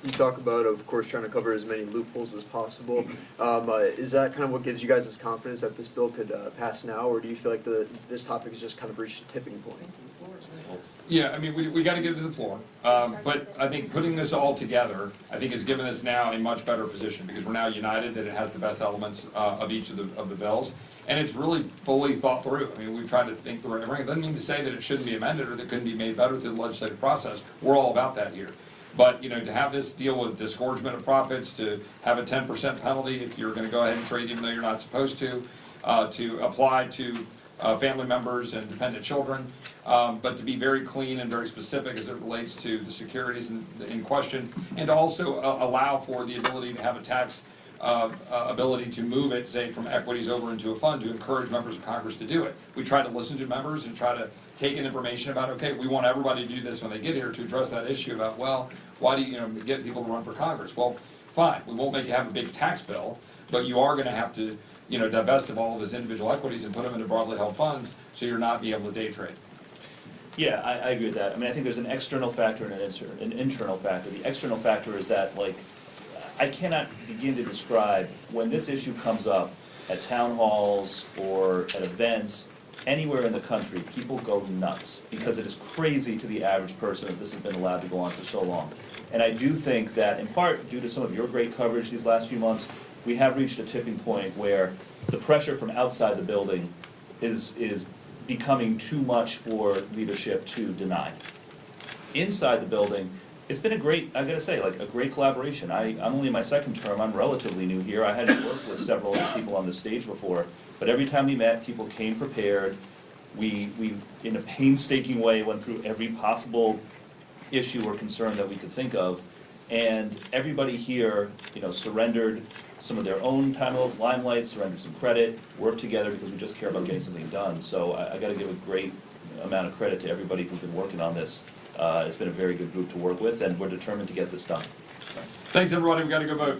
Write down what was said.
You talk about, of course, trying to cover as many loopholes as possible. Is that kind of what gives you guys this confidence that this bill could pass now, or do you feel like this topic has just kind of reached a tipping point? Yeah, I mean, we got to get it to the floor. But I think putting this all together, I think has given us now a much better position because we're now united that it has the best elements of each of the bills. And it's really fully thought through. I mean, we've tried to think through everything. It doesn't mean to say that it shouldn't be amended or that it couldn't be made better through the legislative process. We're all about that here. But, you know, to have this deal with disgorgement of profits, to have a 10% penalty if you're going to go ahead and trade even though you're not supposed to apply to family members and dependent children, but to be very clean and very specific as it relates to the securities in question, and to also allow for the ability to have a tax ability to move it, say, from equities over into a fund to encourage members of Congress to do it. We try to listen to members and try to take in information about, okay, we want everybody to do this when they get here to address that issue about, well, why do you get people to run for Congress? Well, fine, we won't make you have a big tax bill, but you are going to have to divest of all of his individual equities and put them into broadly held funds so you're not be able to day trade. Yeah, I agree with that. I mean, I think there's an external factor and an internal factor. The external factor is that, like, I cannot begin to describe when this issue comes up at town halls or at events anywhere in the country, people go nuts because it is crazy to the average person that this has been allowed to go on for so long. And I do think that, in part, due to some of your great coverage these last few months, we have reached a tipping point where the pressure from outside the building is becoming too much for leadership to deny. Inside the building, it's been I gotta say, like a great collaboration. I'm only in my second term, I'm relatively new here. I hadn't worked with several other people on the stage before, but every time we met, people came prepared. We in a painstaking way, went through every possible issue or concern that we could think of, and everybody here, surrendered some of their own time of limelight, surrendered some credit, worked together because we just care about getting something done. So I gotta give a great amount of credit to everybody who's been working on this. It's been a very good group to work with, and we're determined to get this done. Thanks, everybody. We got to go vote.